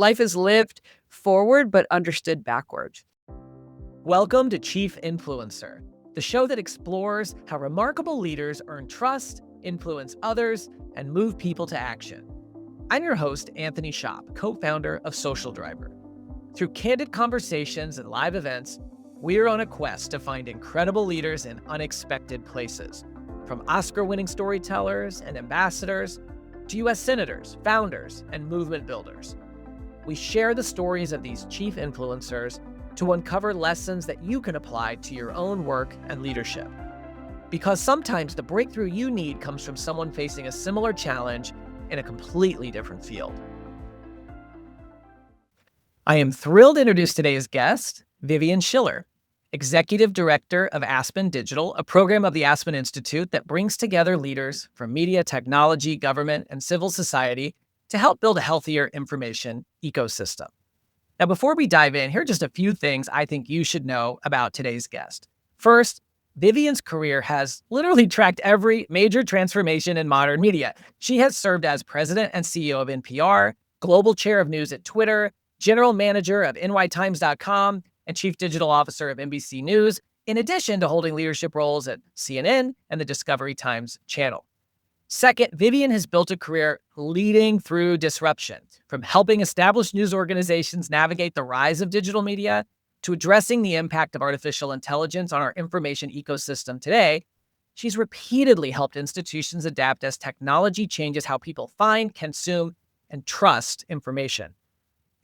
Life is lived forward, but understood backwards. Welcome to Chief Influencer, the show that explores how remarkable leaders earn trust, influence others, and move people to action. I'm your host, Anthony Shop, co-founder of Social Driver. Through candid conversations and live events, we're on a quest to find incredible leaders in unexpected places, from Oscar-winning storytellers and ambassadors to U.S. senators, founders, and movement builders. We share the stories of these chief influencers to uncover lessons that you can apply to your own work and leadership. Because sometimes the breakthrough you need comes from someone facing a similar challenge in a completely different field. I am thrilled to introduce today's guest, Vivian Schiller, Executive Director of Aspen Digital, a program of the Aspen Institute that brings together leaders from media, technology, government, and civil society to help build a healthier information ecosystem. Now, before we dive in, here are just a few things I think you should know about today's guest. First, Vivian's career has literally tracked every major transformation in modern media. She has served as president and CEO of NPR, global chair of news at Twitter, general manager of nytimes.com, and chief digital officer of NBC News, in addition to holding leadership roles at CNN and the Discovery Times channel. Second, Vivian has built a career leading through disruption, from helping established news organizations navigate the rise of digital media to addressing the impact of artificial intelligence on our information ecosystem today. She's repeatedly helped institutions adapt as technology changes how people find, consume, and trust information.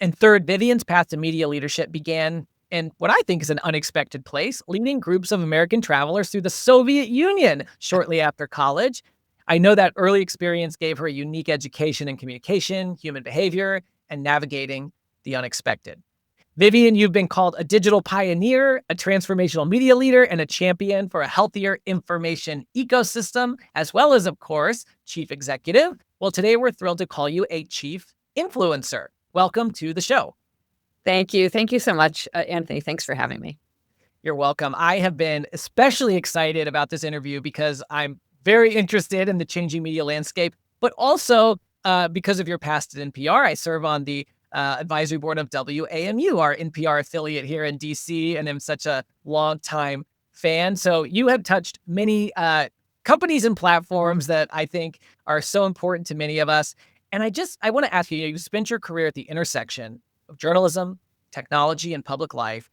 And third, Vivian's path to media leadership began in what I think is an unexpected place, leading groups of American travelers through the Soviet Union shortly after college. I know that early experience gave her a unique education in communication, human behavior, and navigating the unexpected. Vivian, you've been called a digital pioneer, a transformational media leader, and a champion for a healthier information ecosystem, as well as, of course, chief executive. Well, today we're thrilled to call you a chief influencer. Welcome to the show. Thank you. Thank you so much, Anthony. Thanks for having me. You're welcome. I have been especially excited about this interview because I'm very interested in the changing media landscape, but also because of your past at NPR. I serve on the advisory board of WAMU, our NPR affiliate here in DC, and I'm such a longtime fan. So you have touched many companies and platforms that I think are so important to many of us. And I want to ask you, you spent your career at the intersection of journalism, technology, and public life.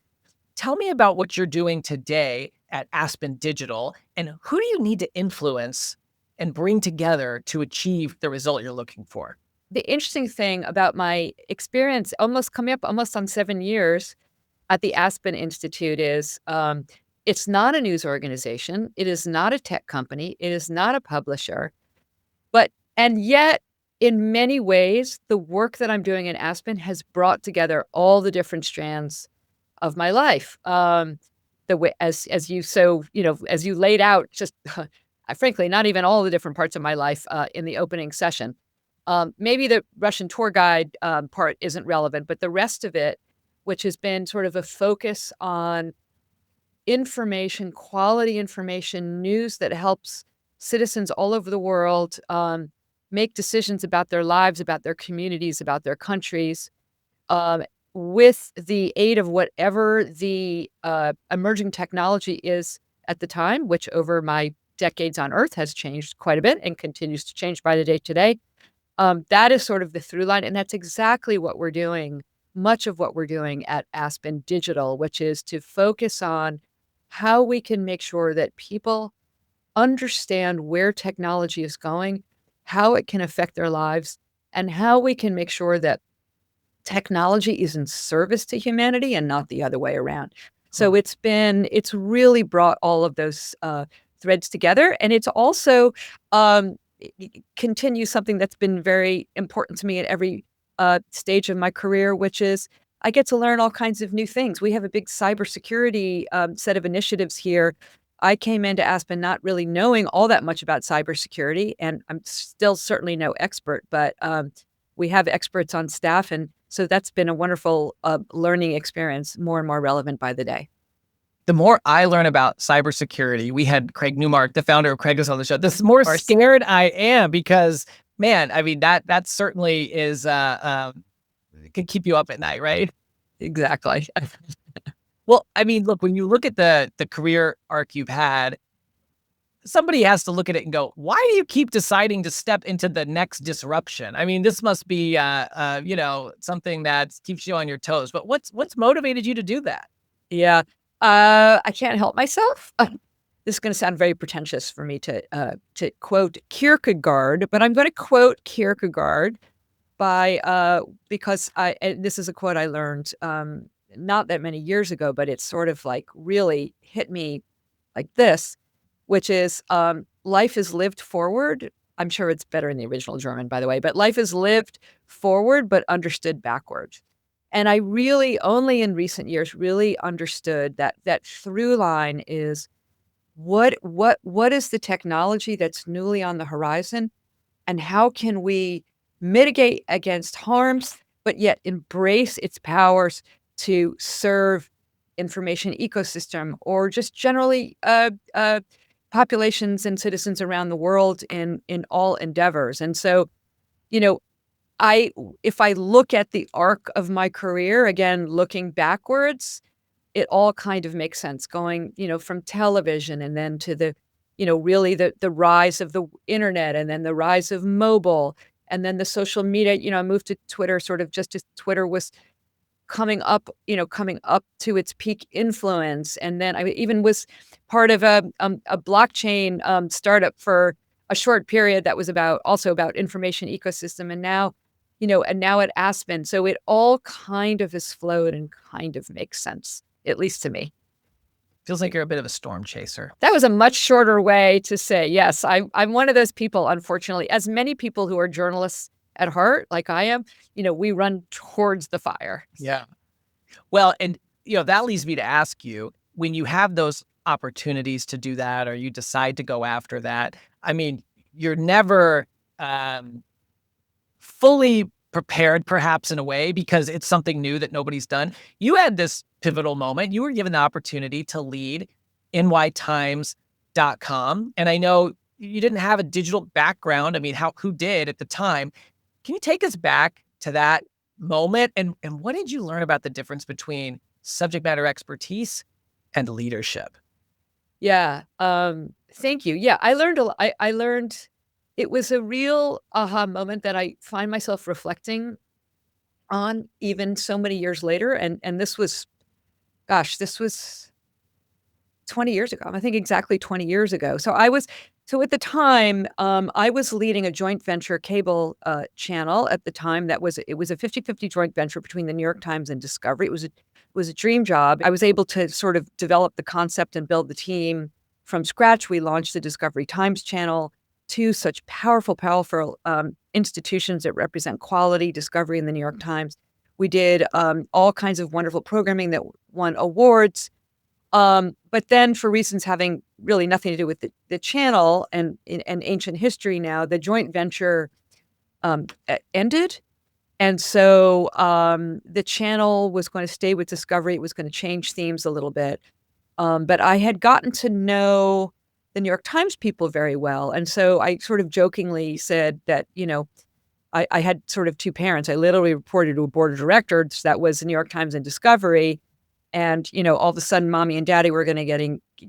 Tell me about what you're doing today at Aspen Digital, and who do you need to influence and bring together to achieve the result you're looking for? The interesting thing about my experience, coming up on 7 years at the Aspen Institute, is it's not a news organization. It is not a tech company. It is not a publisher. And yet, in many ways, the work that I'm doing in Aspen has brought together all the different strands of my life. The way, as you laid out, just frankly, not even all the different parts of my life in the opening session. Maybe the Russian tour guide part isn't relevant, but the rest of it, which has been sort of a focus on information, quality information, news that helps citizens all over the world make decisions about their lives, about their communities, about their countries, with the aid of whatever the emerging technology is at the time, which over my decades on Earth has changed quite a bit and continues to change by the day today. That is sort of the through line, and that's exactly what we're doing, much of what we're doing at Aspen Digital, which is to focus on how we can make sure that people understand where technology is going, how it can affect their lives, and how we can make sure that technology is in service to humanity and not the other way around. So it's really brought all of those threads together. And it's also continues something that's been very important to me at every stage of my career, which is I get to learn all kinds of new things. We have a big cybersecurity set of initiatives here. I came into Aspen not really knowing all that much about cybersecurity, and I'm still certainly no expert, but we have experts on staff. And so that's been a wonderful learning experience, more and more relevant by the day. The more I learn about cybersecurity, we had Craig Newmark, the founder of Craigslist, on the show, the more scared I am because, man, I mean, that certainly is can keep you up at night, right? Exactly. Well, I mean, look, when you look at the career arc you've had, somebody has to look at it and go, "Why do you keep deciding to step into the next disruption?" I mean, this must be, something that keeps you on your toes. But what's motivated you to do that? Yeah. I can't help myself. This is gonna sound very pretentious for me to quote Kierkegaard, but I'm gonna quote Kierkegaard by, because this is a quote I learned, not that many years ago, but it's sort of, like, really hit me like this, which is, "Life is lived forward." I'm sure it's better in the original German, by the way, but "Life is lived forward, but understood backward." And I really, only in recent years, really understood that that through line is what is the technology that's newly on the horizon, and how can we mitigate against harms, but yet embrace its powers to serve information ecosystem or just generally populations and citizens around the world in all endeavors. And so, you know, I if I look at the arc of my career, again, looking backwards, it all kind of makes sense going, from television and then to really the rise of the internet and then the rise of mobile and then the social media. I moved to Twitter sort of just as Twitter was coming up to its peak influence. And then I even was part of a blockchain startup for a short period that was also about information ecosystem. And now at Aspen. So it all kind of has flowed and kind of makes sense, at least to me. Feels like you're a bit of a storm chaser. That was a much shorter way to say, yes, I'm one of those people, unfortunately, as many people who are journalists at heart, like I am, we run towards the fire. Yeah. Well, and that leads me to ask you, when you have those opportunities to do that, or you decide to go after that, I mean, you're never fully prepared, perhaps in a way, because it's something new that nobody's done. You had this pivotal moment. You were given the opportunity to lead nytimes.com. And I know you didn't have a digital background. I mean, who did at the time? Can you take us back to that moment? And what did you learn about the difference between subject matter expertise and leadership? Yeah, thank you. Yeah, I learned a lo I learned it was a real aha moment that I find myself reflecting on even so many years later, and this was, gosh, this was 20 years ago. I think exactly 20 years ago. So at the time, I was leading a joint venture cable, channel at the time it was a 50-50 joint venture between the New York Times and Discovery. It was a dream job. I was able to sort of develop the concept and build the team from scratch. We launched the Discovery Times channel, 2 such powerful, institutions that represent quality, Discovery and the New York Times. We did, all kinds of wonderful programming that won awards. But then for reasons having really nothing to do with the channel and ancient history now, the joint venture, ended. And so, the channel was gonna stay with Discovery. It was gonna change themes a little bit. But I had gotten to know the New York Times people very well. And so I sort of jokingly said that, I had sort of 2 parents. I literally reported to a board of directors that was the New York Times and Discovery. And, all of a sudden, mommy and daddy were gonna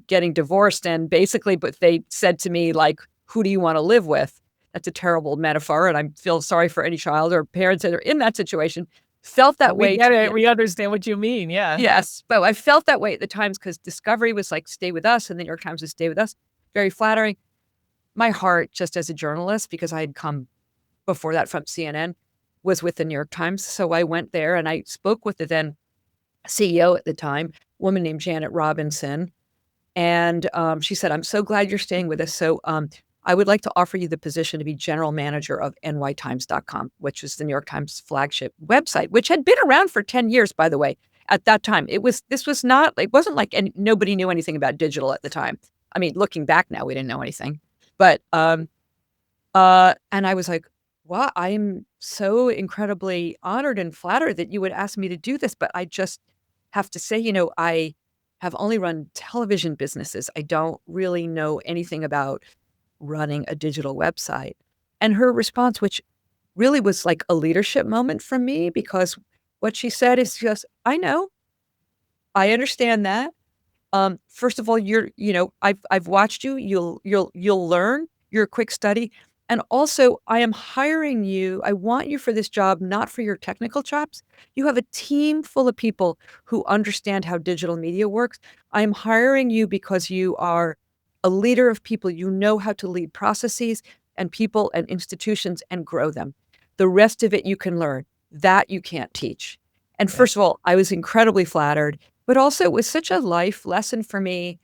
getting divorced, and basically but they said to me, like, "Who do you wanna live with?" That's a terrible metaphor, and I feel sorry for any child or parents that are in that situation. Felt that We way get t it. yeah, We understand what you mean. Yeah. yes, but I felt that way at the times because Discovery was like, "Stay with us," and the New York Times was, "Stay with us." Very flattering. My heart, just as a journalist, because I had come before that from CNN, was with the New York Times, so I went there and I spoke with the then CEO at the time, woman named Janet Robinson, and, she said, "I'm so glad you're staying with us. So, I would like to offer you the position to be general manager of nytimes.com," which is the New York Times flagship website, which had been around for 10 years, by the way, at that time. This was not it wasn't like and nobody knew anything about digital at the time. I mean, looking back now, we didn't know anything. But, and I was like, "Wow, I'm so incredibly honored and flattered that you would ask me to do this, but I just have to say, I have only run television businesses. I don't really know anything about running a digital website." And her response, which really was like a leadership moment for me because what she said is just, "I know, I understand that. First of all, I've watched you. You'll learn. You're a quick study. And also, I am hiring you. I want you for this job, not for your technical chops. You have a team full of people who understand how digital media works. I am hiring you because you are a leader of people. You know how to lead processes and people and institutions and grow them. The rest of it you can learn. That you can't teach." And Yeah. first of all, I was incredibly flattered, but also it was such a life lesson for me,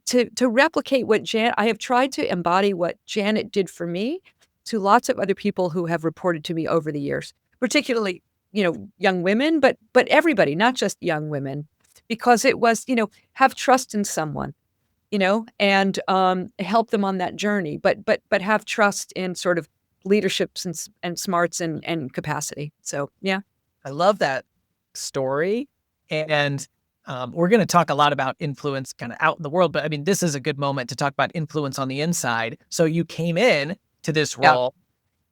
to replicate what I have tried to embody what Janet did for me to lots of other people who have reported to me over the years, particularly, young women, but everybody, not just young women, because it was, have trust in someone, and, help them on that journey, but have trust in sort of leaderships and smarts and capacity. So, yeah. I love that story. And we're going to talk a lot about influence kind of out in the world. But I mean, this is a good moment to talk about influence on the inside. So you came in to this Yeah. role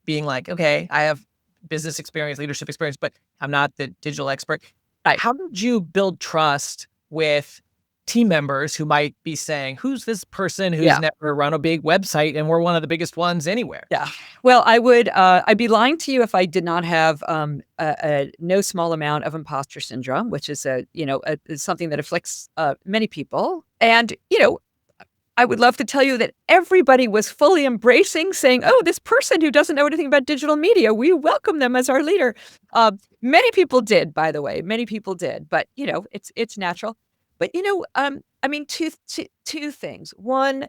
being like, okay, I have business experience, leadership experience, but I'm not the digital expert. Right. How did you build trust with team members who might be saying, who's this person who's Yeah. never run a big website and we're one of the biggest ones anywhere? Yeah. Well, I'd be lying to you if I did not have, a no small amount of imposter syndrome, which is is something that afflicts, many people. And, I would love to tell you that everybody was fully embracing saying, "Oh, this person who doesn't know anything about digital media, we welcome them as our leader." Many people did, by the way, many people did, but, it's natural. But, I mean, two things. One,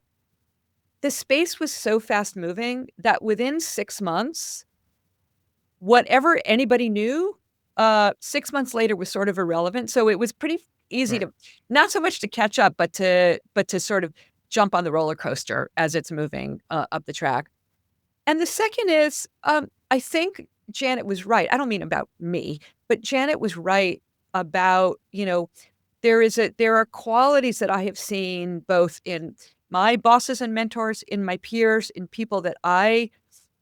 the space was so fast moving that within 6 months, whatever anybody knew, 6 months later was sort of irrelevant, so it was pretty easy Right. to not so much to catch up, but to sort of jump on the roller coaster as it's moving, up the track. And the second is, I think Janet was right. I don't mean about me, but Janet was right about, there are qualities that I have seen both in my bosses and mentors, in my peers, in people that I,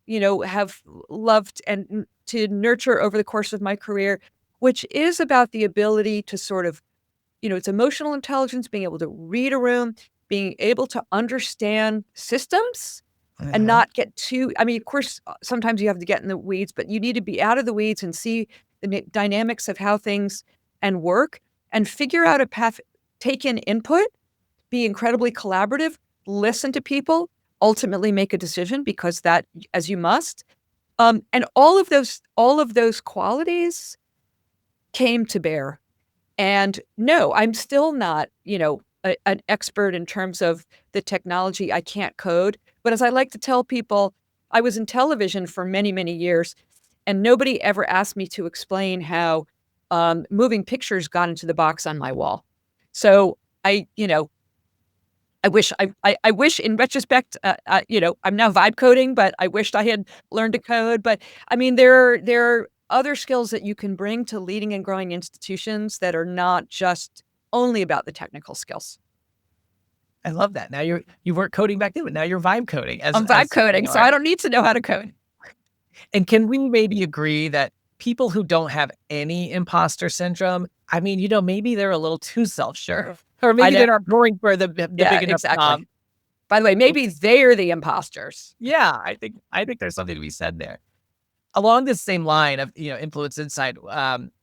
have loved and to nurture over the course of my career, which is about the ability to sort of, it's emotional intelligence, being able to read a room, being able to understand systems and Uh-huh. not get too, I mean, of course, sometimes you have to get in the weeds, but you need to be out of the weeds and see the dynamics of how things and work and figure out a path, take in input, be incredibly collaborative, listen to people, ultimately make a decision because that as you must. And all of those qualities came to bear. And no, I'm still not, an expert in terms of the technology. I can't code. But as I like to tell people, I was in television for many, many years, and nobody ever asked me to explain how moving pictures got into the box on my wall. So I wish in retrospect, I'm now vibe coding, but I wished I had learned to code. But I mean, there are other skills that you can bring to leading and growing institutions that are not just only about the technical skills. I love that. Now you weren't coding back then, but now you're vibe coding I'm vibe as coding, you so are. I don't need to know how to code. And can we maybe agree that people who don't have any imposter syndrome, I mean, maybe they're a little too self-sure, or I maybe know. they're not going for the Yeah, big enough job. exactly. By the way, maybe they're the imposters. Yeah, I think there's something to be said there. Along this same line of, influence insight,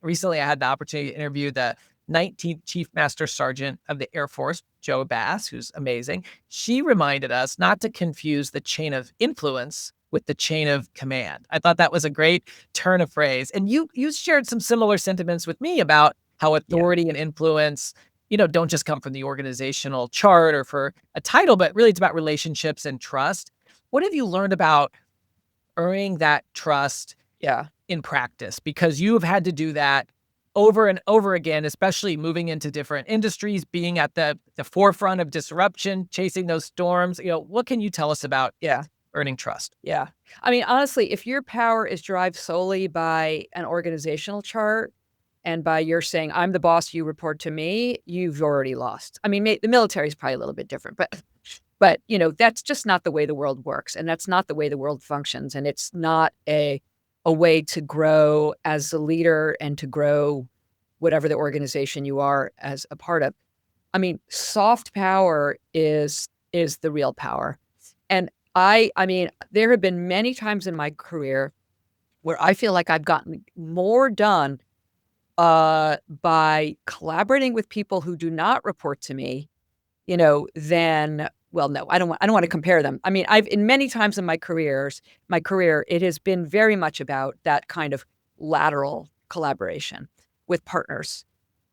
recently I had the opportunity to interview the 19th Chief Master Sergeant of the Air Force, Joe Bass, who's amazing. She reminded us not to confuse the chain of influence with the chain of command. I thought that was a great turn of phrase. And you shared some similar sentiments with me about how Yeah. authority and influence, don't just come from the organizational chart or for a title, but really it's about relationships and trust. What have you learned about earning that trust Yeah. in practice? Because you have had to do that over and over again, especially moving into different industries, being at the forefront of disruption, chasing those storms. What can you tell us about Yeah. earning trust? Yeah. I mean, honestly, if your power is derived solely by an organizational chart and by your saying, "I'm the boss, you report to me," you've already lost. I mean, the military is probably a little bit different, but But, that's just not the way the world works, and that's not the way the world functions, and it's not a way to grow as a leader and to grow whatever the organization you are as a part of. I mean, soft power is the real power. And I mean, there have been many times in my career where I feel like I've gotten more done by collaborating with people who do not report to me, than well, no, I don't wanna compare them. I mean, I've in many times in my career, it has been very much about that kind of lateral collaboration with partners,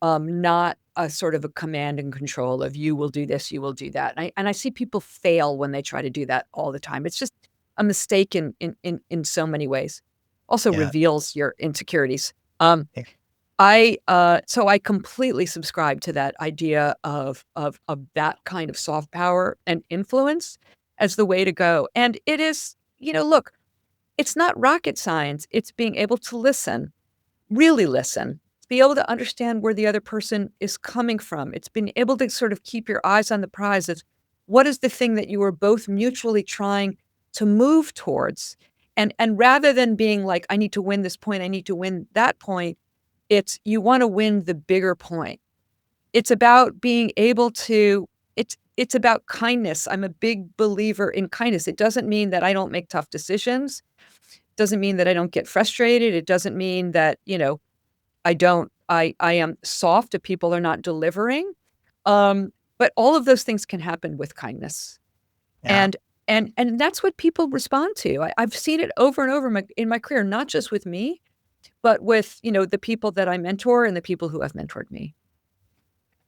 not a sort of a command and control of you will do this, you will do that. And I see people fail when they try to do that all the time. It's just a mistake in so many ways. Also Yeah. reveals your insecurities. So I completely subscribe to that idea of that kind of soft power and influence as the way to go. And it is, look, it's not rocket science. It's being able to listen, really listen, be able to understand where the other person is coming from. It's being able to sort of keep your eyes on the prize of what is the thing that you are both mutually trying to move towards. And rather than being like, I need to win this point, I need to win that point, it's you wanna win the bigger point. It's about being able to it's about kindness. I'm a big believer in kindness. It doesn't mean that I don't make tough decisions. Doesn't mean that I don't get frustrated. It doesn't mean that, I am soft if people are not delivering. But all of those things can happen with kindness. Yeah. And and that's what people respond to. I've seen it over and over in my career, not just with me, but with, the people that I mentor and the people who have mentored me.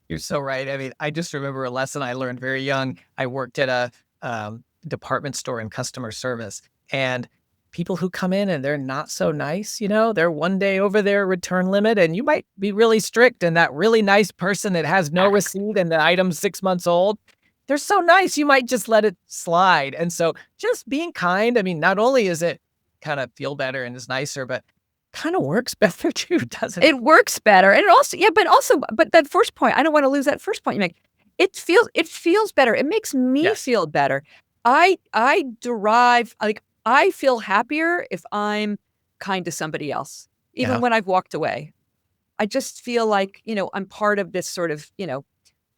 You're so right. I mean, I just remember a lesson I learned very young. I worked at a department store in customer service, and people who come in and they're not so nice, they're one day over their return limit, and you might be really strict. And that really nice person that has no receipt and the item's 6 months old, they're so nice, you might just let it slide. And so just being kind, I mean, not only is it kind of feel better and is nicer, but kind of works better too, doesn't it? It works better, and it also yeah, but that first point, I don't wanna lose that first point you make. It feels better, it makes me Yes. feel better. I derive like, I feel happier if I'm kind to somebody else, even Yeah. when I've walked away. I just feel like, I'm part of this sort of,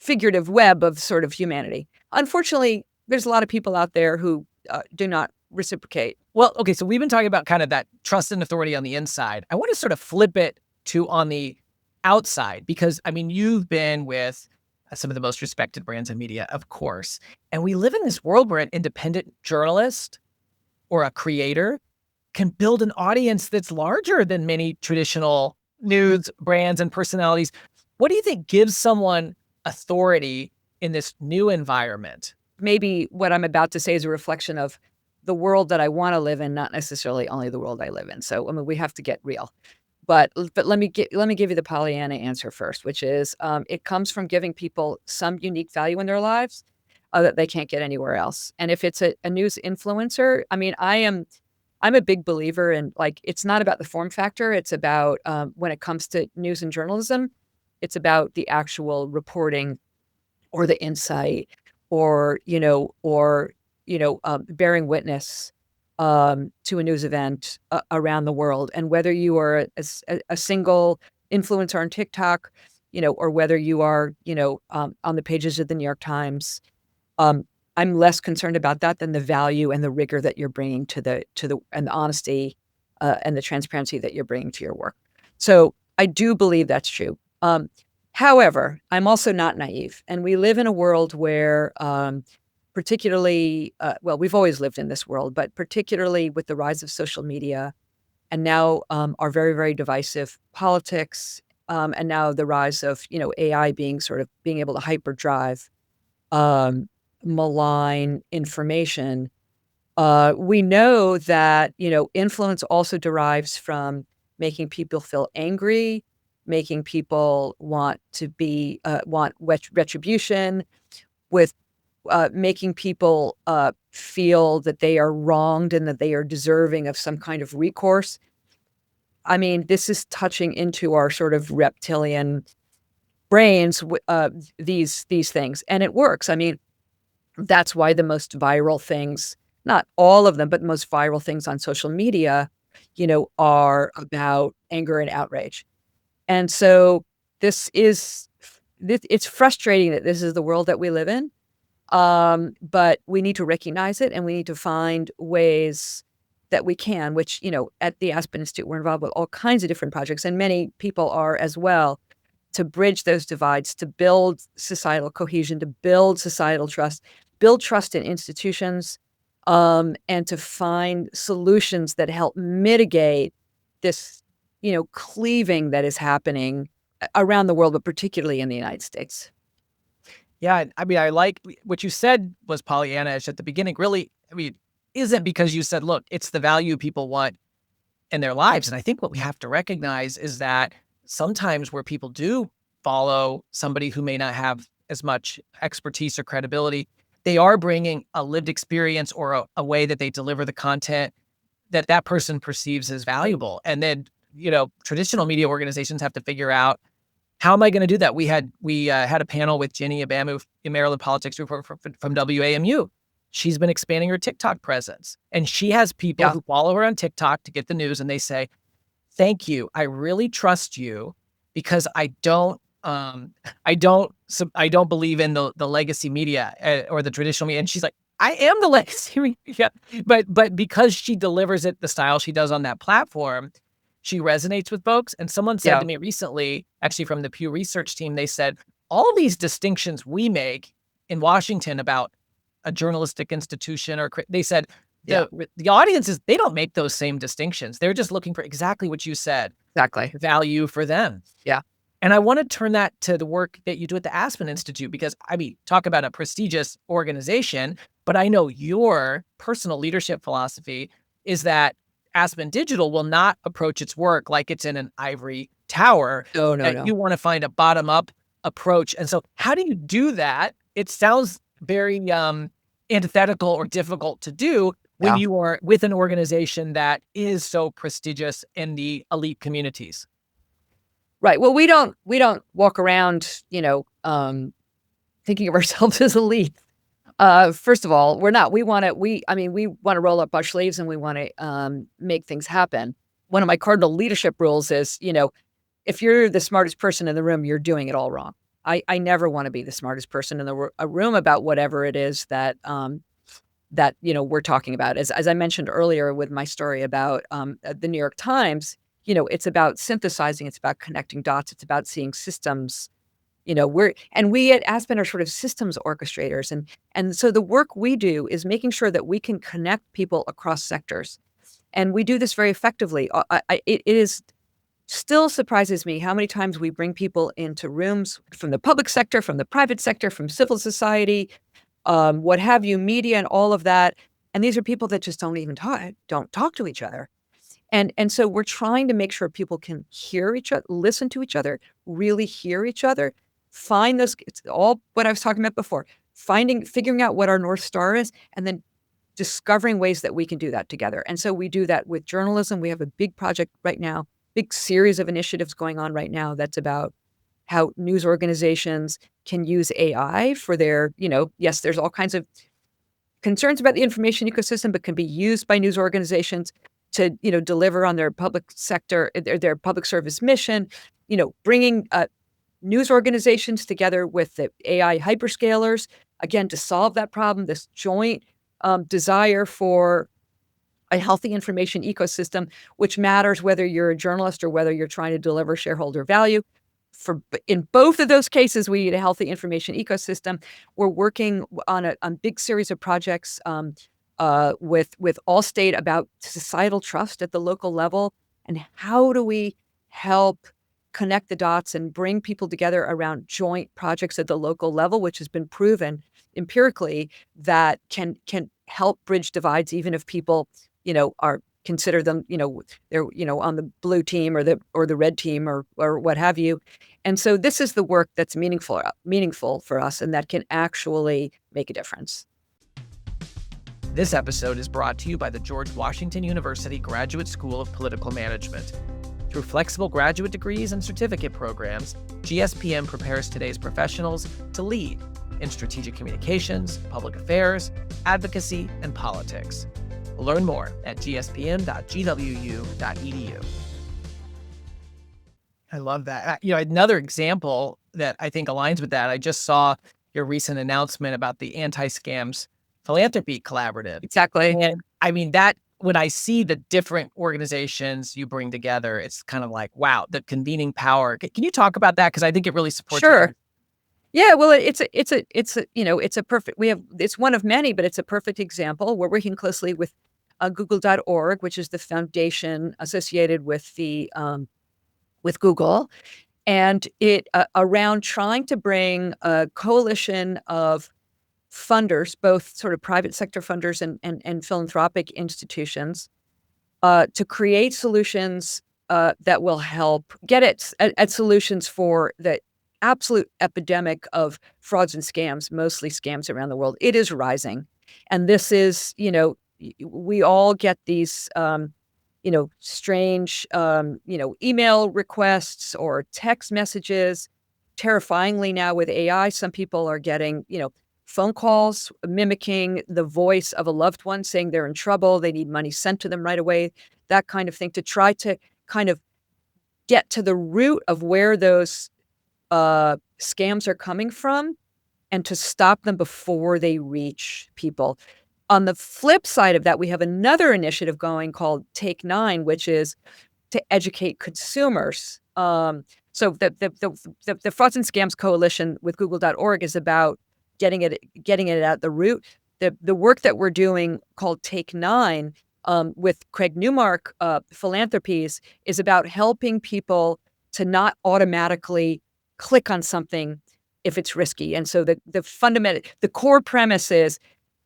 figurative web of sort of humanity. Unfortunately, there's a lot of people out there who, do not reciprocate. Well, okay, so we've been talking about kind of that trust and authority on the inside. I want to sort of flip it to on the outside because I mean, you've been with some of the most respected brands in media, of course. And we live in this world where an independent journalist or a creator can build an audience that's larger than many traditional news brands and personalities. What do you think gives someone authority in this new environment? Maybe what I'm about to say is a reflection of the world that I wanna live in, not necessarily only the world I live in. So, I mean, we have to get real. But let me give you the Pollyanna answer first, which is, it comes from giving people some unique value in their lives, that they can't get anywhere else. And if it's a news influencer, I mean, I'm a big believer in, like, it's not about the form factor, it's about, when it comes to news and journalism, it's about the actual reporting or the insight or bearing witness, to a news event around the world. And whether you are a single influencer on TikTok, or whether you are, on the pages of the New York Times, um, I'm less concerned about that than the value and the rigor that you're bringing to the and the honesty, and the transparency that you're bringing to your work. So I do believe that's true. However, I'm also not naive, and we live in a world where, particularly, well, we've always lived in this world, but particularly with the rise of social media and now, our very, very divisive politics, and now the rise of, AI being able to hyperdrive, um, malign information. We know that, influence also derives from making people feel angry, making people want retribution, with making people feel that they are wronged and that they are deserving of some kind of recourse. I mean, this is touching into our sort of reptilian brains, these things, and it works. I mean, That's why the most viral things, not all of them, but the most viral things on social media, are about anger and outrage. And so it's frustrating that this is the world that we live in. But we need to recognize it and we need to find ways that we can, which, at the Aspen Institute, we're involved with all kinds of different projects, and many people are as well, to bridge those divides, to build societal cohesion, to build societal trust, build trust in institutions, and to find solutions that help mitigate this, cleaving that is happening around the world, but particularly in the United States. Yeah, I mean, I like what you said was Pollyanna-ish at the beginning. Really, I mean, isn't because you said, look, it's the value people want in their lives. And I think what we have to recognize is that sometimes where people do follow somebody who may not have as much expertise or credibility, they are bringing a lived experience or a way that they deliver the content that that person perceives as valuable. And then, traditional media organizations have to figure out, how am I going to do that? We had a panel with Jenny Abamu, a Maryland politics reporter from WAMU. She's been expanding her TikTok presence, and she has people who follow her on TikTok to get the news, and they say, "Thank you. I really trust you because I don't believe in the legacy media or the traditional media." And she's like, "I am the legacy media," but because she delivers it the style she does on that platform, she resonates with folks. And someone said to me recently, actually from the Pew Research team, they said, all these distinctions we make in Washington about a journalistic institution, they said, the audiences, they don't make those same distinctions. They're just looking for exactly what you said. Exactly. Value for them. Yeah. And I want to turn that to the work that you do at the Aspen Institute, because, I mean, talk about a prestigious organization, but I know your personal leadership philosophy is that Aspen Digital will not approach its work like it's in an ivory tower. No. You want to find a bottom-up approach. And so how do you do that? It sounds very antithetical or difficult to do when you are with an organization that is so prestigious in the elite communities. Right. Well, we don't walk around, thinking of ourselves as elite. First of all, we're not. We want to roll up our sleeves and we want to make things happen. One of my cardinal leadership rules is, if you're the smartest person in the room, you're doing it all wrong. I never want to be the smartest person in a room about whatever it is that we're talking about. As I mentioned earlier with my story about the New York Times, it's about synthesizing, it's about connecting dots, it's about seeing systems. We at Aspen are sort of systems orchestrators. And so the work we do is making sure that we can connect people across sectors. And we do this very effectively. It still surprises me how many times we bring people into rooms from the public sector, from the private sector, from civil society, what have you, media and all of that. And these are people that just don't talk to each other. And so we're trying to make sure people can hear each other, listen to each other, really hear each other, find those, it's all what I was talking about before, figuring out what our North Star is, and then discovering ways that we can do that together. And so we do that with journalism. We have a big project right now, big series of initiatives going on right now that's about how news organizations can use AI for their, yes, there's all kinds of concerns about the information ecosystem, but can be used by news organizations to, deliver on their public sector, their public service mission, bringing news organizations together with the AI hyperscalers, again, to solve that problem, this joint desire for a healthy information ecosystem, which matters whether you're a journalist or whether you're trying to deliver shareholder value. In both of those cases, we need a healthy information ecosystem. We're working on a big series of projects with Allstate about societal trust at the local level, and how do we help connect the dots and bring people together around joint projects at the local level, which has been proven empirically that can help bridge divides, even if people are consider them they're on the blue team or the red team or what have you. And so this is the work that's meaningful for us and that can actually make a difference. This episode is brought to you by the George Washington University Graduate School of Political Management. Through flexible graduate degrees and certificate programs, GSPM prepares today's professionals to lead, in strategic communications, public affairs, advocacy, and politics. Learn more at gspn.gwu.edu. I love that. Another example that I think aligns with that, I just saw your recent announcement about the Anti-Scams Philanthropy Collaborative. Exactly. And I mean, that when I see the different organizations you bring together, it's kind of like, wow, the convening power. Can you talk about that? Because I think it really supports what Sure. Yeah, well, it's a perfect, it's one of many, but it's a perfect example. We're working closely with Google.org, which is the foundation associated with Google, and it around trying to bring a coalition of funders, both sort of private sector funders and philanthropic institutions, to create solutions that will help get at solutions for the absolute epidemic of frauds and scams, mostly scams around the world. It is rising. And this is, we all get these, strange, email requests or text messages. Terrifyingly now with AI, some people are getting, phone calls mimicking the voice of a loved one saying they're in trouble, they need money sent to them right away, that kind of thing, to try to kind of get to the root of where those scams are coming from and to stop them before they reach people. On the flip side of that, we have another initiative going called Take Nine, which is to educate consumers. So the Frauds and Scams Coalition with Google.org is about getting it at the root. The work that we're doing called Take Nine with Craig Newmark Philanthropies is about helping people to not automatically click on something if it's risky. And so the core premise is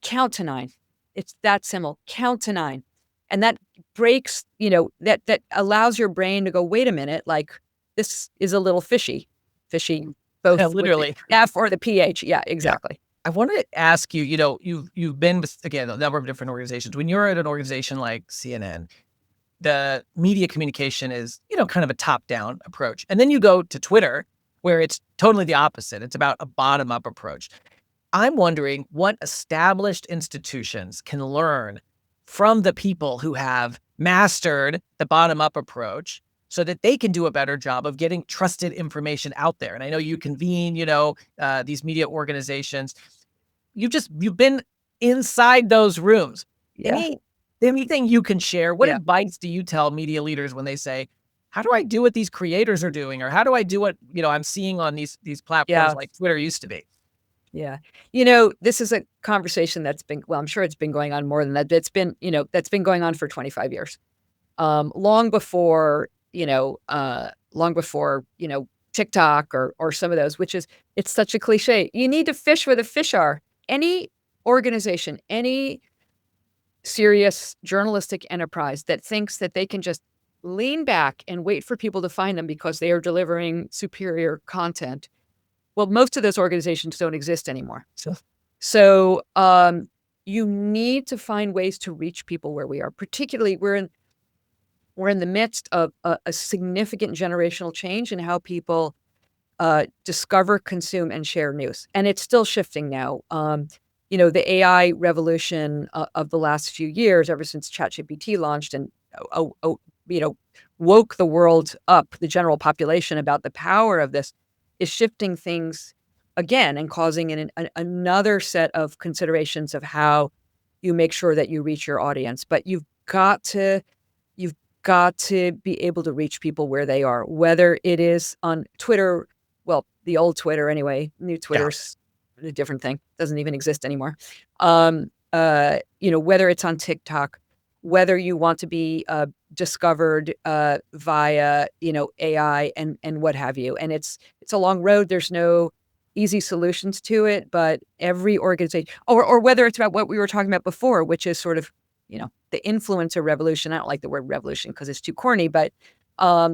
count to nine. It's that simple. Count to nine. And that breaks, that allows your brain to go, wait a minute, like this is a little fishy, both with literally the F or the PH. Yeah, exactly. I want to ask you, you've been with, again, a number of different organizations. When you're at an organization like CNN, the media communication is, kind of a top-down approach. And then you go to Twitter, where it's totally the opposite. It's about a bottom-up approach. I'm wondering what established institutions can learn from the people who have mastered the bottom-up approach so that they can do a better job of getting trusted information out there. And I know you convene, these media organizations. You've been inside those rooms. Yeah. Anything you can share? What Yeah. advice do you tell media leaders when they say, how do I do what these creators are doing? Or how do I do what, I'm seeing on these platforms like Twitter used to be? Yeah. This is a conversation that's been, well, I'm sure it's been going on more than that. It's been, that's been going on for 25 years. Long before, TikTok or some of those, which is, it's such a cliche. You need to fish where the fish are. Any organization, any serious journalistic enterprise that thinks that they can just lean back and wait for people to find them because they are delivering superior content. Well, most of those organizations don't exist anymore. So you need to find ways to reach people where we are. Particularly, we're in the midst of a significant generational change in how people discover, consume, and share news. And it's still shifting now. The AI revolution of the last few years, ever since ChatGPT launched and, woke the world up, the general population, about the power of this, is shifting things again and causing another set of considerations of how you make sure that you reach your audience. But you've got to be able to reach people where they are, whether it is on Twitter, well, the old Twitter anyway, new Twitter's a different thing, doesn't even exist anymore. Whether it's on TikTok, whether you want to be discovered via, AI and what have you. And it's a long road. There's no easy solutions to it, but every organization, or whether it's about what we were talking about before, which is sort of, the influencer revolution. I don't like the word revolution because it's too corny, but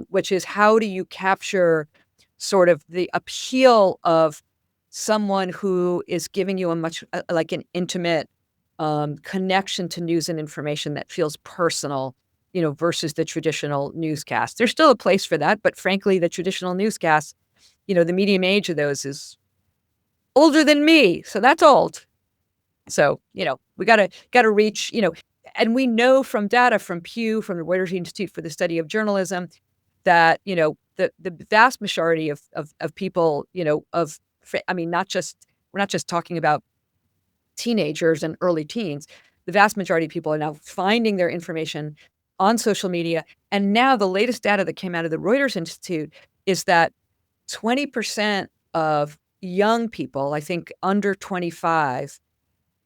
which is, how do you capture sort of the appeal of someone who is giving you a much like an intimate connection to news and information that feels personal, versus the traditional newscast. There's still a place for that, but frankly, the traditional newscasts, the medium age of those is older than me, so that's old. So, we gotta reach, and we know from data from Pew, from the Reuters Institute for the Study of Journalism, that, the vast majority of people, I mean, not just we're not just talking about teenagers and early teens. The vast majority of people are now finding their information on social media. And now the latest data that came out of the Reuters Institute is that 20% of young people, I think under 25,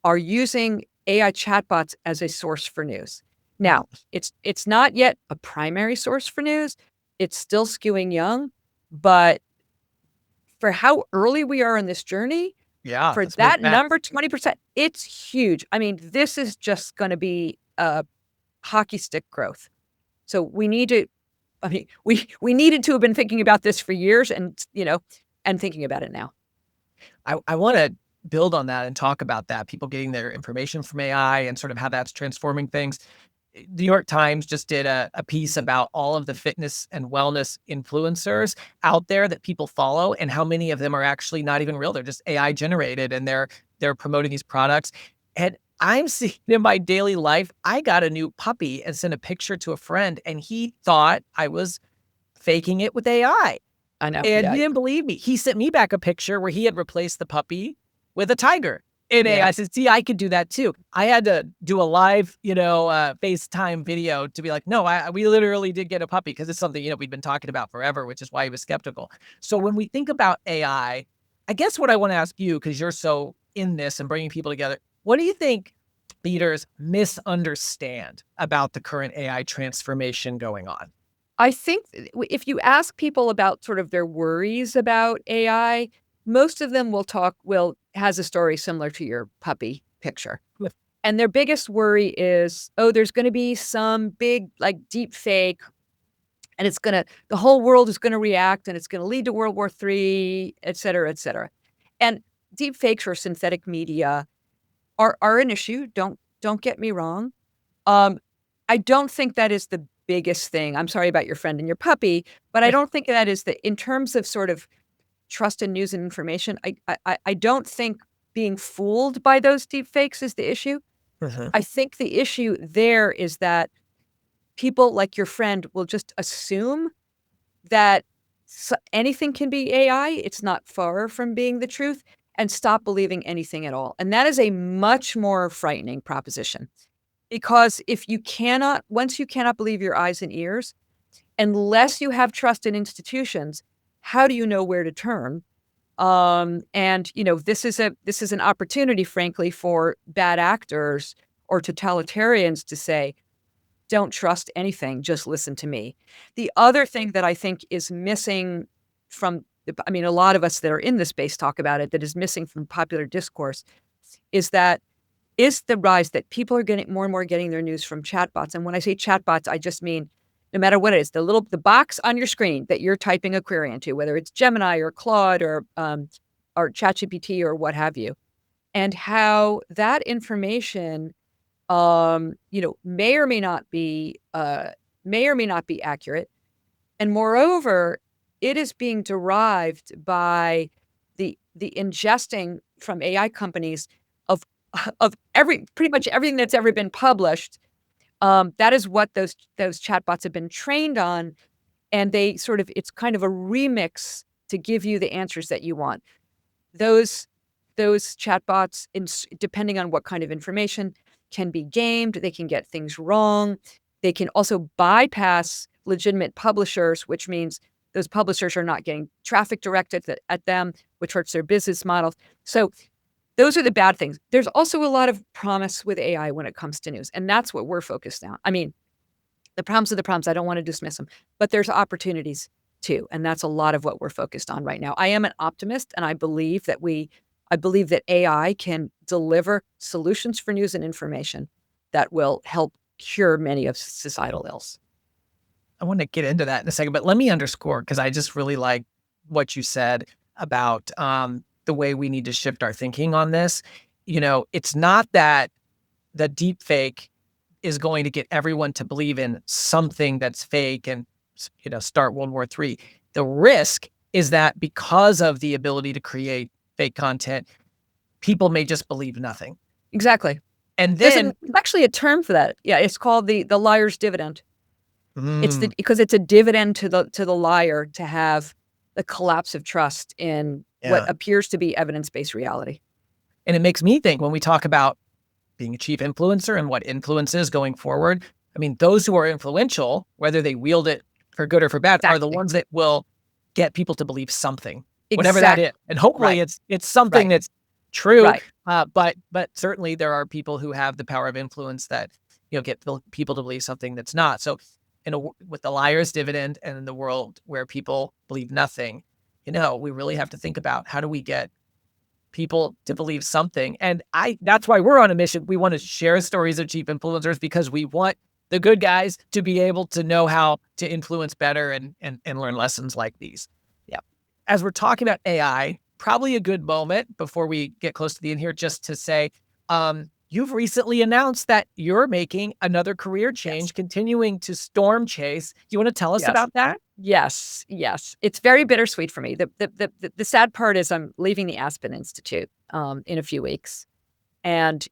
are using AI chatbots as a source for news. Now, it's not yet a primary source for news. It's still skewing young, but for how early we are in this journey, Yeah, for that's big that math. number, 20%, it's huge. I mean, this is just gonna be a hockey stick growth. So we need to I mean, we needed to have been thinking about this for years and thinking about it now. I want to build on that and talk about that. People getting their information from AI and sort of how that's transforming things. The New York Times just did a piece about all of the fitness and wellness influencers out there that people follow and how many of them are actually not even real. They're just AI generated and they're promoting these products. And I'm seeing in my daily life, I got a new puppy and sent a picture to a friend and he thought I was faking it with AI. I know, And yeah, he didn't believe me. He sent me back a picture where he had replaced the puppy with a tiger in AI. yeah. I said, "See, I could do that too." I had to do a live, FaceTime video to be like, "No, we literally did get a puppy," because it's something, we'd been talking about forever, which is why he was skeptical. So when we think about I guess what I want to ask you, because you're so in this and bringing people together, what do you think leaders misunderstand about the current AI transformation going on? I think if you ask people about sort of their worries about AI, most of them has a story similar to your puppy picture. And their biggest worry is, "Oh, there's gonna be some big, like, deep fake, and the whole world is gonna react, and it's gonna lead to World War III, et cetera, et cetera." And deep fakes or synthetic media are an issue, don't get me wrong. Um, I don't think that is the biggest thing. I'm sorry about your friend and your puppy, but I don't think that is in terms of sort of trust in news and information, I don't think being fooled by those deep fakes is the issue. Mhm. I think the issue there is that people like your friend will just assume that anything can be AI. It's not far from being the truth, and stop believing anything at all. And that is a much more frightening proposition because once you cannot believe your eyes and ears, unless you have trust in institutions, how do you know where to turn? And this is an opportunity, frankly, for bad actors or totalitarians to say, don't trust anything, just listen to me. The other thing that I think is missing I mean, a lot of us that are in this space talk about it, that is missing from popular discourse is that is the rise that people are getting more and more getting their news from chatbots. And when I say chatbots, I just mean no matter what it is, the box on your screen that you're typing a query into, whether it's Gemini or Claude or ChatGPT or what have you, and how that information may or may not be accurate. And moreover, it is being derived by the ingesting from AI companies of of pretty much everything that's ever been published. That is what those chatbots have been trained on, and it's kind of a remix to give you the answers that you want. Those those chatbots, depending on what kind of information, can be gamed. They can get things wrong. They can also bypass legitimate publishers, which means those publishers are not getting traffic directed at them, which hurts their business models. So those are the bad things. There's also a lot of promise with AI when it comes to news, and that's what we're focused on. I mean, the problems are the problems. I don't want to dismiss them, but there's opportunities too, and that's a lot of what we're focused on right now. I am an optimist, and I believe that AI can deliver solutions for news and information that will help cure many of societal ills. I want to get into that in a second, but let me underscore because I just really like what you said about the way we need to shift our thinking on this. It's not that the deep fake is going to get everyone to believe in something that's fake and start World War III. The risk is that because of the ability to create fake content, people may just believe nothing. Exactly. And There's then actually a term for that. Yeah, it's called the liar's dividend. mm, Because it's a dividend to the liar to have the collapse of trust in what yeah. appears to be evidence-based reality. And it makes me think when we talk about being a chief influencer and what influence is going forward. I mean, those who are influential, whether they wield it for good or for bad, are the Exactly. ones that will get people to believe something, whatever that is. Exactly. And hopefully Right. it's something Right. that's true. Right. But certainly there are people who have the power of influence that get people to believe something that's not. So with the liar's dividend and in the world where people believe nothing, we really have to think about how do we get people to believe something. And that's why we're on a mission. We want to share stories of chief influencers because we want the good guys to be able to know how to influence better and learn lessons like these. Yeah. As we're talking about AI, probably a good moment before we get close to the end here, just to say, you've recently announced that you're making another career Yes. change, continuing to storm chase. Do you want to tell us Yes. about that? Yes. Yes. It's very bittersweet for me. The sad part is I'm leaving the Aspen Institute, in a few weeks. And,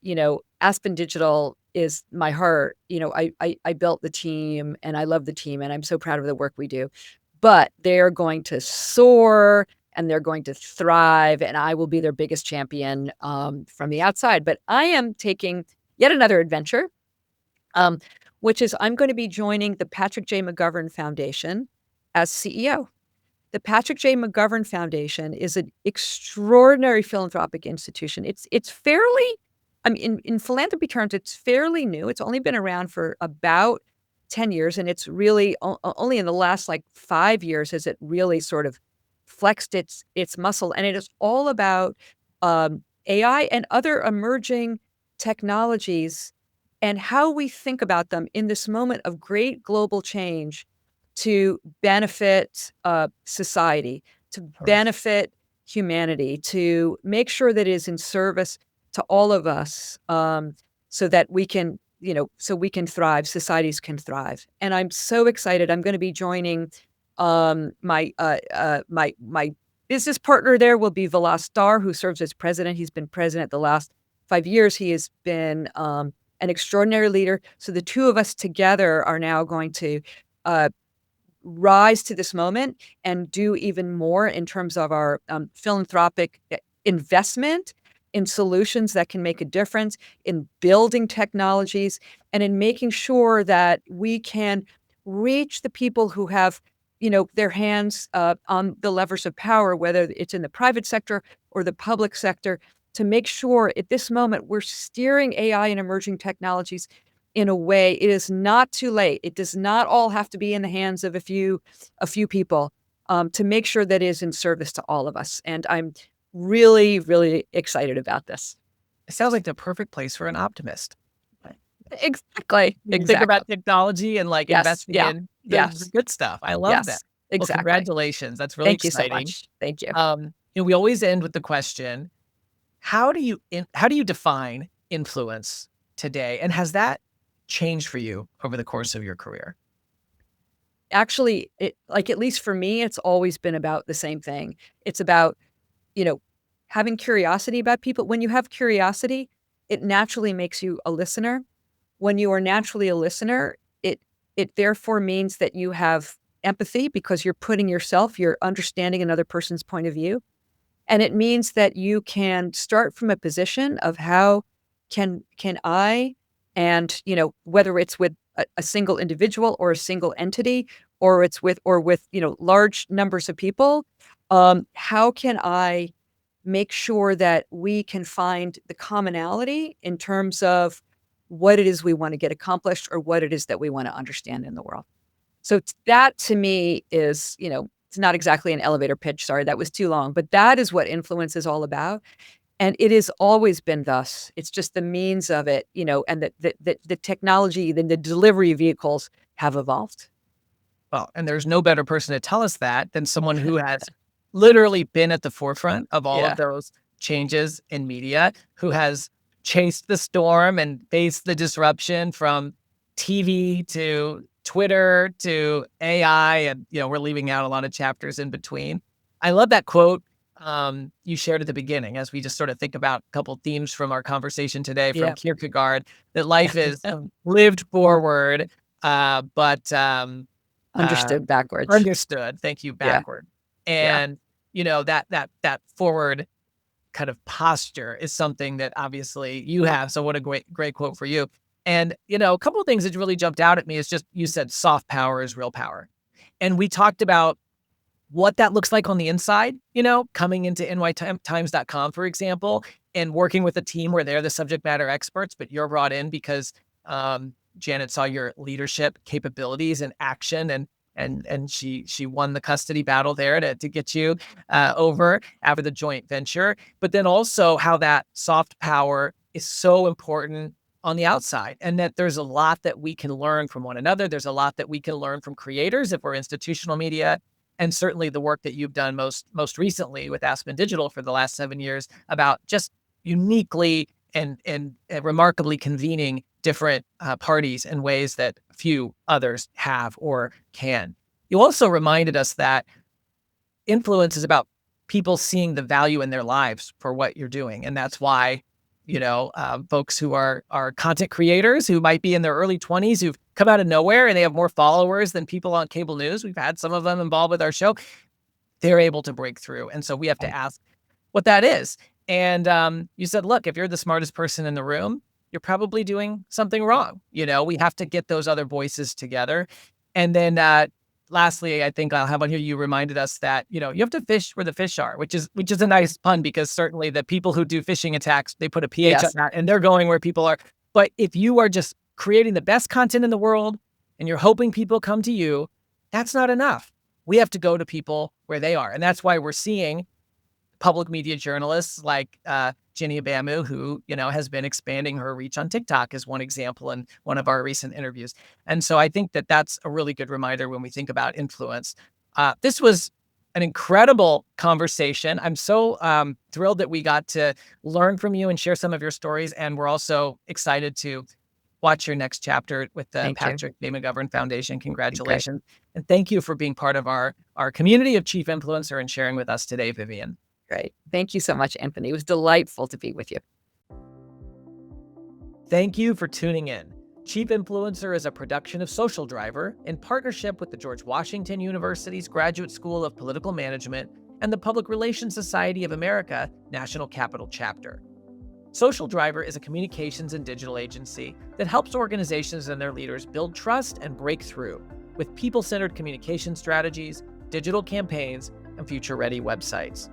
Aspen Digital is my heart. I built the team and I love the team and I'm so proud of the work we do. But they're going to soar and they're going to thrive and I will be their biggest champion, from the outside. But I am taking yet another adventure, um, which is I'm going to be joining the Patrick J. McGovern Foundation as CEO. The Patrick J. McGovern Foundation is an extraordinary philanthropic institution. It's fairly, I mean, in philanthropy terms, it's fairly new. It's only been around for about 10 years, and it's really only in the last like 5 years has it really sort of flexed its muscle. And it is all about AI and other emerging technologies and how we think about them in this moment of great global change to benefit society, to benefit humanity, to make sure that it is in service to all of us, so that we can, so we can thrive, societies can thrive. And I'm so excited. I'm going to be joining my business partner there will be Vilas Dar, who serves as president. He's been president the last 5 years. He has been an extraordinary leader. So the two of us together are now going to uh, rise to this moment and do even more in terms of our philanthropic investment in solutions that can make a difference, in building technologies, and in making sure that we can reach the people who have, their hands on the levers of power, whether it's in the private sector or the public sector, to make sure at this moment we're steering AI and emerging technologies in a way. It is not too late. It does not all have to be in the hands of a few people, to make sure that it is in service to all of us. And I'm really, really excited about this. It sounds like the perfect place for an optimist. Exactly. You think Exactly. about technology and like Yes. investing Yeah. in the Yes. good stuff. I love that. Yes. Well, Exactly. congratulations. That's really Thank you so exciting. much. Thank you. We always end with the question, how do you define influence today? And has that changed for you over the course of your career? Actually, at least for me, it's always been about the same thing. It's about, you know, having curiosity about people. When you have curiosity, it naturally makes you a listener. When you are naturally a listener, it therefore means that you have empathy because you're understanding another person's point of view. And it means that you can start from a position of how can I, and, whether it's with a single individual or a single entity, or it's with large numbers of people, how can I make sure that we can find the commonality in terms of what it is we want to get accomplished or what it is that we want to understand in the world. So that to me is, it's not exactly an elevator pitch. Sorry, that was too long, but that is what influence is all about. And it has always been thus. It's just the means of it, and the technology, the delivery vehicles have evolved. Well, and there's no better person to tell us that than someone who has literally been at the forefront of all of Yeah. those changes in media, who has chased the storm and faced the disruption from TV to Twitter to AI. And, we're leaving out a lot of chapters in between. I love that quote. you shared at the beginning, as we just sort of think about a couple themes from our conversation today from Yeah. Kierkegaard, that life is lived forward, but uh, Understood backwards. understood. Thank you, Yeah. backward. Yeah. And that forward kind of posture is something that obviously you have. So what a great quote for you. And a couple of things that really jumped out at me is just you said soft power is real power, and we talked about what that looks like on the inside, coming into nytimes.com, for example, and working with a team where they're the subject matter experts, but you're brought in because Janet saw your leadership capabilities and action, and she won the custody battle there to get you over after the joint venture. But then also how that soft power is so important on the outside, and that there's a lot that we can learn from one another. There's a lot that we can learn from creators if we're institutional media, and certainly the work that you've done most recently with Aspen Digital for the last 7 years about just uniquely and remarkably convening different parties in ways that few others have or can. You also reminded us that influence is about people seeing the value in their lives for what you're doing, and that's why folks who are content creators who might be in their early 20s who've come out of nowhere and they have more followers than people on cable news. We've had some of them involved with our show. They're able to break through. And so we have to ask what that is. And you said, look, if you're the smartest person in the room, you're probably doing something wrong. We have to get those other voices together. And then lastly, I think I'll have on here, you reminded us that, you have to fish where the fish are, which is a nice pun, because certainly the people who do phishing attacks, they put a PH on Yes. that and they're going where people are. But if you are just creating the best content in the world and you're hoping people come to you, that's not enough. We have to go to people where they are. And that's why we're seeing public media journalists like Ginny Abamu, who, has been expanding her reach on TikTok, is one example in one of our recent interviews. And so I think that that's a really good reminder when we think about influence. This was an incredible conversation. I'm so thrilled that we got to learn from you and share some of your stories. And we're also excited to watch your next chapter with the Thank you. Patrick Day McGovern Foundation. Congratulations. Okay. And thank you for being part of our community of Chief Influencer and sharing with us today, Vivian. Great. Thank you so much, Anthony. It was delightful to be with you. Thank you for tuning in. Chief Influencer is a production of Social Driver in partnership with the George Washington University's Graduate School of Political Management and the Public Relations Society of America National Capital Chapter. Social Driver is a communications and digital agency that helps organizations and their leaders build trust and break through with people-centered communication strategies, digital campaigns, and future-ready websites.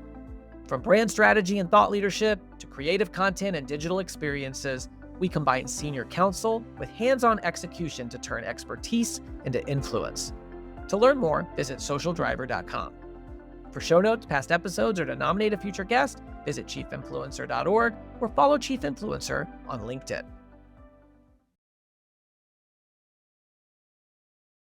From brand strategy and thought leadership to creative content and digital experiences, we combine senior counsel with hands-on execution to turn expertise into influence. To learn more, visit socialdriver.com. For show notes, past episodes, or to nominate a future guest, visit chiefinfluencer.org or follow Chief Influencer on LinkedIn.